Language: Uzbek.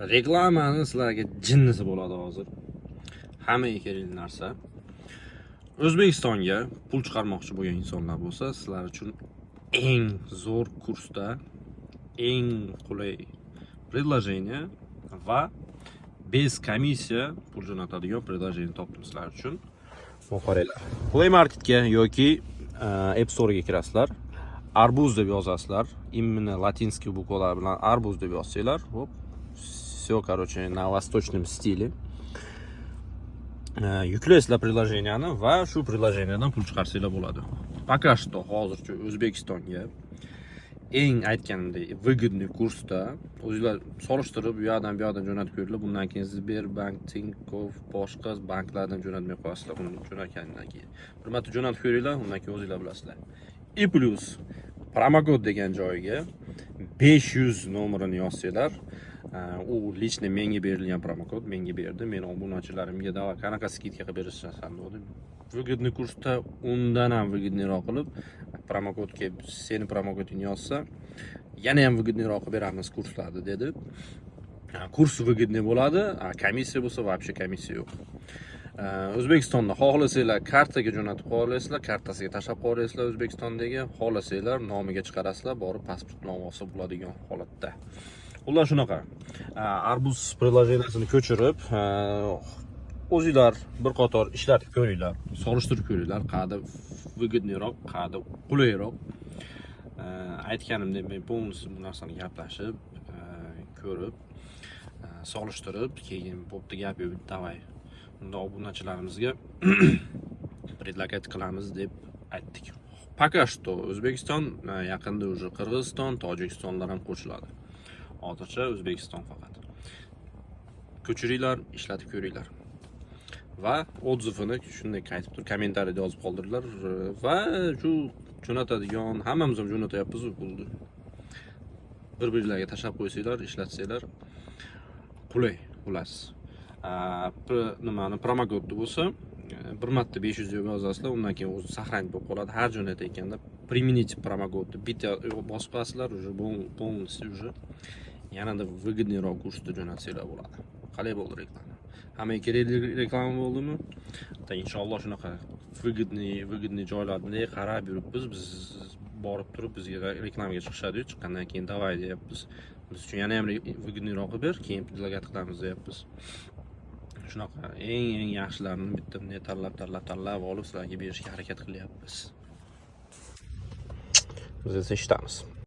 Reklamani sizlarga jinnisi bo'ladi hozir. Hammaga kerakli narsa. O'zbekistonga pul chiqarmoqchi bo'lgan insonlar bo'lsa, sizlar uchun eng zo'r kursda, eng qulay предложение va bez komissiya pul jo'natadigan предложение topdim sizlar uchun. Qaranglar. Play Marketga yoki App Store'ga kirasizlar. Arbuz deb yozasizlar. Именно latinskiy bukvalar bilan arbuz deb yozsanglar, hop, все, короче, на восточном стиле. Yuklaysizlar приложениeni va shu приложениеdan pul chiqarsanglar bo'ladi. Пока что hozircha O'zbekistonga eng aytganimdek выгодный kursda o'zingizlar solishtirib, bu yoqdan bu yoqdan jo'natib ko'ringlar. Bundan keyin Sberbank, Tinkoff, boshqa banklardan jo'natmay qo'yasizlar. Uni jo'natgandan keyin bir marta jo'natib ko'ringlar, undan keyin o'zingizlar bilasizlar. И plus promokod degan joyiga 500 nomerini yozsanglar, u лично menga berilgan promokod, menga berdi. Men obunachilarimga davay qanaqa skidka qilib berishsan dedim. Выгодный kursda undan ham выгодныйroq qilib promokodga seni promokodingni yozsa, yana ham выгодныйroq qilib beramiz kurslarni dedi. Kurs выгодный bo'ladi, komissiya bo'lsa вообще komissiya yo'q. O'zbekistonda xohlasanglar kartaga jo'natib qo'yasizlar, kartasiga tashlab qo'yasizlar O'zbekistondagi, xohlasanglar nomiga chiqarasizlar, borib pasportnoma olsa bo'ladigan holatda. Ular shunaqa. Arbuz приложениесini ko'chirib, o'zingizlar bir qator ishlatib ko'ringlar, solishtirib ko'ringlar, qayerda выгодныйroq, qayerda qulayroq. Aytganimdek, men полностью bu narsani gaplashib, ko'rib, solishtirib, keyin bo'pti gap yo'q, davay. Unda obunachilarimizga предлагать qilamiz deb aytdik. Пока что O'zbekiston, yaqinda уже Qirg'iziston, Tojikistonlar ham qo'shiladi. Hozircha O'zbekiston faqat. Ko'chiringlar, ishlatib ko'ringlar. Va odzivini shunday aytib tur, kommentariyada yozib qoldirdilar va shu jo'natadigan hammamiz ham jo'natyapmiz bo'ldi. Bir-birlarga tashlab qo'ysanglar, ishlatsanglar qulay bo'lasiz. Nimani promokodi bo'lsa, bir marta 500 deb yozasizlar, undan keyin o'zi saqlanib bo'lib qoladi. Har jo'natayotganda применить promokodi bitta bosib qo'yasizlar, уже полностью уже yanada выгодныйroq kursda jo'natsanglar bo'ladi. Qalay bo'ldi reklama? Hammaga kerakli reklama bo'ldimi? Inshaalloh shunaqa выгодный joylarni qarab yuribmiz. Biz borib turib bizga reklamaga chiqishadi-yu, chiqqandan keyin davay deyapmiz. Biz uchun yana ham выгодныйroq ber, keyin predлагать qilamiz deyapmiz. Shunaqa eng yaxshilarini bitta tanlab olib sizlarga berishga harakat qilyapmiz. Biz esa eshitamiz.